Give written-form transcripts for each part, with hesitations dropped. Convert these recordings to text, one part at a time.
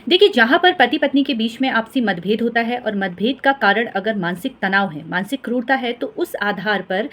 देखिए, जहाँ पर पति पत्नी के बीच में आपसी मतभेद होता है और मतभेद का कारण अगर मानसिक तनाव है, मानसिक क्रूरता है, तो उस आधार पर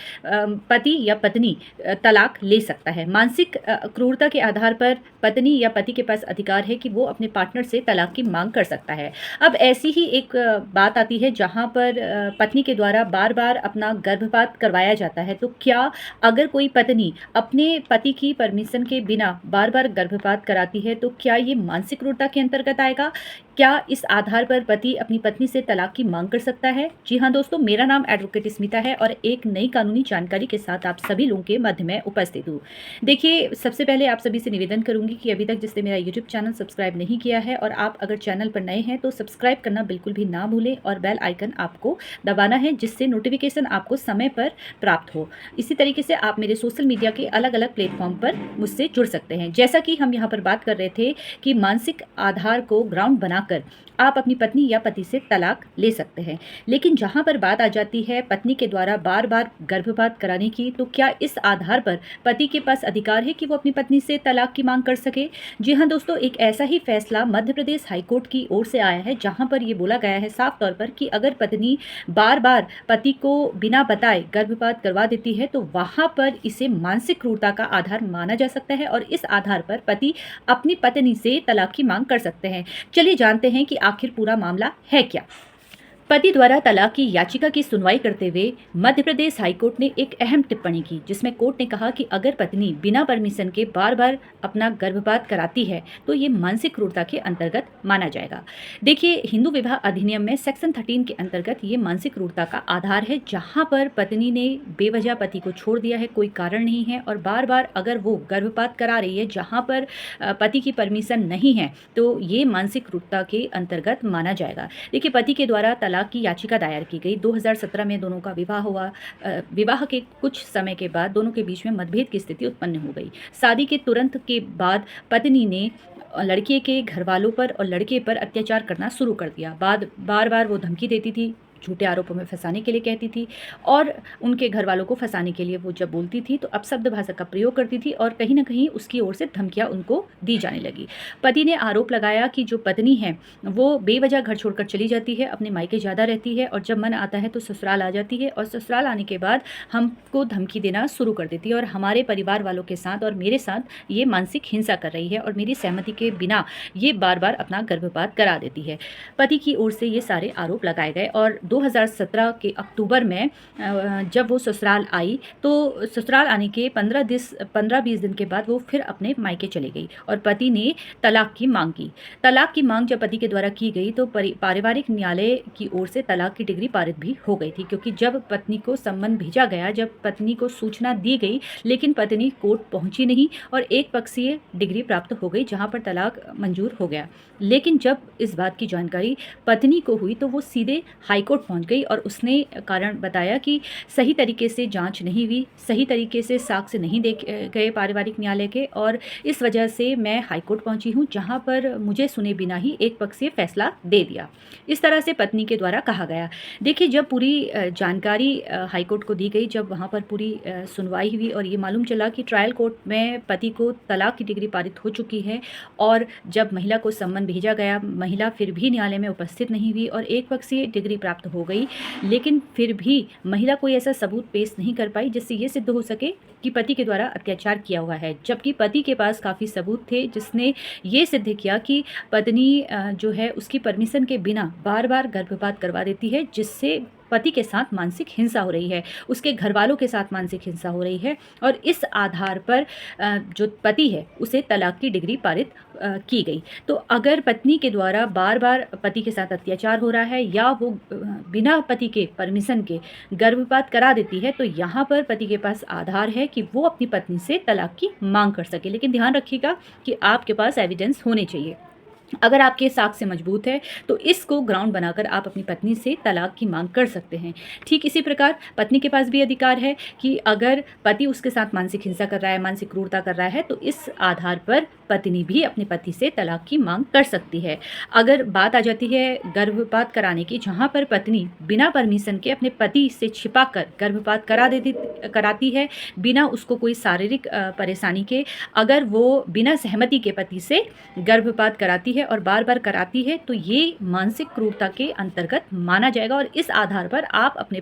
पति या पत्नी तलाक ले सकता है। मानसिक क्रूरता के आधार पर पत्नी या पति के पास अधिकार है कि वो अपने पार्टनर से तलाक की मांग कर सकता है। अब ऐसी ही एक बात आती है जहाँ पर पत्नी के द्वारा बार बार अपना गर्भपात करवाया जाता है। तो क्या अगर कोई पत्नी अपने पति की परमिशन के बिना बार बार गर्भपात कराती है, तो क्या ये मानसिक क्रूरता के अंतर्गत आएगा? क्या इस आधार पर पति अपनी पत्नी से तलाक की मांग कर सकता है? जी हाँ दोस्तों, मेरा नाम एडवोकेट स्मिता है और एक नई कानूनी जानकारी के साथ आप सभी लोगों के मध्य में उपस्थित हूँ। देखिए, सबसे पहले आप सभी से निवेदन करूंगी कि अभी तक जिसने मेरा यूट्यूब चैनल सब्सक्राइब नहीं किया है और आप अगर चैनल पर नए हैं तो सब्सक्राइब करना बिल्कुल भी ना भूलें और बेल आइकन आपको दबाना है, जिससे नोटिफिकेशन आपको समय पर प्राप्त हो। इसी तरीके से आप मेरे सोशल मीडिया के अलग अलग प्लेटफॉर्म पर मुझसे जुड़ सकते हैं। जैसा कि हम यहाँ पर बात कर रहे थे कि मानसिक आधार को ग्राउंड बनाकर आप अपनी पत्नी या पति से तलाक ले सकते हैं, लेकिन जहां पर बात आ जाती है पत्नी के द्वारा बार बार गर्भपात कराने की, तो क्या इस आधार पर पति के पास अधिकार है कि वो अपनी पत्नी से तलाक की मांग कर सके? जी हाँ दोस्तों, एक ऐसा ही फैसला मध्य प्रदेश हाईकोर्ट की ओर से आया है, जहां पर ये बोला गया है साफ तौर पर कि अगर पत्नी बार बार पति को बिना बताए गर्भपात करवा देती है, तो वहां पर इसे मानसिक क्रूरता का आधार माना जा सकता है और इस आधार पर पति अपनी पत्नी से तलाक की मांग कर सकते हैं। चलिए जानते हैं कि आखिर पूरा मामला है क्या। पति द्वारा तलाक की याचिका की सुनवाई करते हुए मध्य प्रदेश हाईकोर्ट ने एक अहम टिप्पणी की, जिसमें कोर्ट ने कहा कि अगर पत्नी बिना परमिशन के बार बार अपना गर्भपात कराती है तो ये मानसिक क्रूरता के अंतर्गत माना जाएगा। देखिए, हिंदू विवाह अधिनियम में सेक्शन 13 के अंतर्गत ये मानसिक क्रूरता का आधार है, जहां पर पत्नी ने बेवजह पति को छोड़ दिया है, कोई कारण नहीं है और बार बार अगर वो गर्भपात करा रही है जहां पर पति की परमिशन नहीं है, तो ये मानसिक क्रूरता के अंतर्गत माना जाएगा। देखिए, पति के द्वारा तलाक की याचिका दायर की गई। 2017 में दोनों का विवाह हुआ। विवाह के कुछ समय के बाद दोनों के बीच में मतभेद की स्थिति उत्पन्न हो गई। शादी के तुरंत के बाद पत्नी ने लड़के के घर वालों पर और लड़के पर अत्याचार करना शुरू कर दिया। बार बार वो धमकी देती थी, झूठे आरोपों में फंसाने के लिए कहती थी और उनके घर वालों को फंसाने के लिए वो जब बोलती थी तो अपशब्द भाषा का प्रयोग करती थी और कहीं ना कहीं उसकी ओर से धमकियां उनको दी जाने लगी। पति ने आरोप लगाया कि जो पत्नी है वो बेवजह घर छोड़कर चली जाती है, अपने मायके ज़्यादा रहती है और जब मन आता है तो ससुराल आ जाती है और ससुराल आने के बाद हमको धमकी देना शुरू कर देती है और हमारे परिवार वालों के साथ और मेरे साथ ये मानसिक हिंसा कर रही है और मेरी सहमति के बिना ये बार बार अपना गर्भपात करा देती है। पति की ओर से ये सारे आरोप लगाए गए और 2017 के अक्टूबर में जब वो ससुराल आई तो ससुराल आने के 15-20 दिन के बाद वो फिर अपने मायके चली गई और पति ने तलाक की मांग की। तलाक की मांग जब पति के द्वारा की गई तो पारिवारिक न्यायालय की ओर से तलाक की डिग्री पारित भी हो गई थी, क्योंकि जब पत्नी को सम्मन भेजा गया, जब पत्नी को सूचना दी गई, लेकिन पत्नी कोर्ट पहुंची नहीं और एक पक्षीय डिग्री प्राप्त हो गई जहां पर तलाक मंजूर हो गया। लेकिन जब इस बात की जानकारी पत्नी को हुई तो वो सीधे हाईकोर्ट पहुंच गई और उसने कारण बताया कि सही तरीके से जांच नहीं हुई, सही तरीके से साक्ष्य नहीं देखे गए पारिवारिक न्यायालय के और इस वजह से मैं हाईकोर्ट पहुंची हूं, जहां पर मुझे सुने बिना ही एक पक्षीय फैसला दे दिया। इस तरह से पत्नी के द्वारा कहा गया। देखिए, जब पूरी जानकारी हाईकोर्ट को दी गई, जब वहाँ पर पूरी सुनवाई हुई और ये मालूम चला कि ट्रायल कोर्ट में पति को तलाक की डिग्री पारित हो चुकी है और जब महिला को सम्मन भेजा गया, महिला फिर भी न्यायालय में उपस्थित नहीं हुई और एक पक्षीय डिग्री प्राप्त हो गई, लेकिन फिर भी महिला कोई ऐसा सबूत पेश नहीं कर पाई जिससे ये सिद्ध हो सके कि पति के द्वारा अत्याचार किया हुआ है, जबकि पति के पास काफ़ी सबूत थे जिसने ये सिद्ध किया कि पत्नी जो है उसकी परमिशन के बिना बार बार गर्भपात करवा देती है, जिससे पति के साथ मानसिक हिंसा हो रही है, उसके घर वालों के साथ मानसिक हिंसा हो रही है और इस आधार पर जो पति है उसे तलाक की डिग्री पारित की गई। तो अगर पत्नी के द्वारा बार बार पति के साथ अत्याचार हो रहा है या वो बिना पति के परमिशन के गर्भपात करा देती है, तो यहाँ पर पति के पास आधार है कि वो अपनी पत्नी से तलाक की मांग कर सके। लेकिन ध्यान रखिएगा कि आपके पास एविडेंस होने चाहिए। अगर आपके साक्ष्य मजबूत है तो इसको ग्राउंड बनाकर आप अपनी पत्नी से तलाक की मांग कर सकते हैं। ठीक इसी प्रकार पत्नी के पास भी अधिकार है कि अगर पति उसके साथ मानसिक हिंसा कर रहा है, मानसिक क्रूरता कर रहा है, तो इस आधार पर पत्नी भी अपने पति से तलाक की मांग कर सकती है। अगर बात आ जाती है गर्भपात कराने की, जहाँ पर पत्नी बिना परमिशन के अपने पति से छिपाकर गर्भपात कराती है, बिना उसको कोई शारीरिक परेशानी के, अगर वो बिना सहमति के पति से गर्भपात कराती है है और बार-बार कराती है, तो ये मानसिक क्रूरता के अंतर्गत माना जाएगा और इस आधार पर आप अपने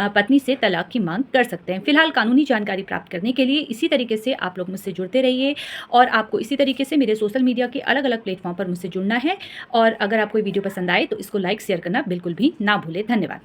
पत्नी से तलाक की माँग कर सकते हैं। फिलहाल कानूनी जानकारी प्राप्त करने के लिए इसी तरीके से आप लोग मुझसे जुड़ते रहिए और आपको इसी तरीके से मेरे सोशल मीडिया के अलग-अलग प्लेटफ़ॉर्म पर मुझसे जुड़ना है और अगर आपको ये वीडियो पसंद आए तो इसको लाइक, शेयर करना बिल्कुल भी ना भूलें। धन्यवाद।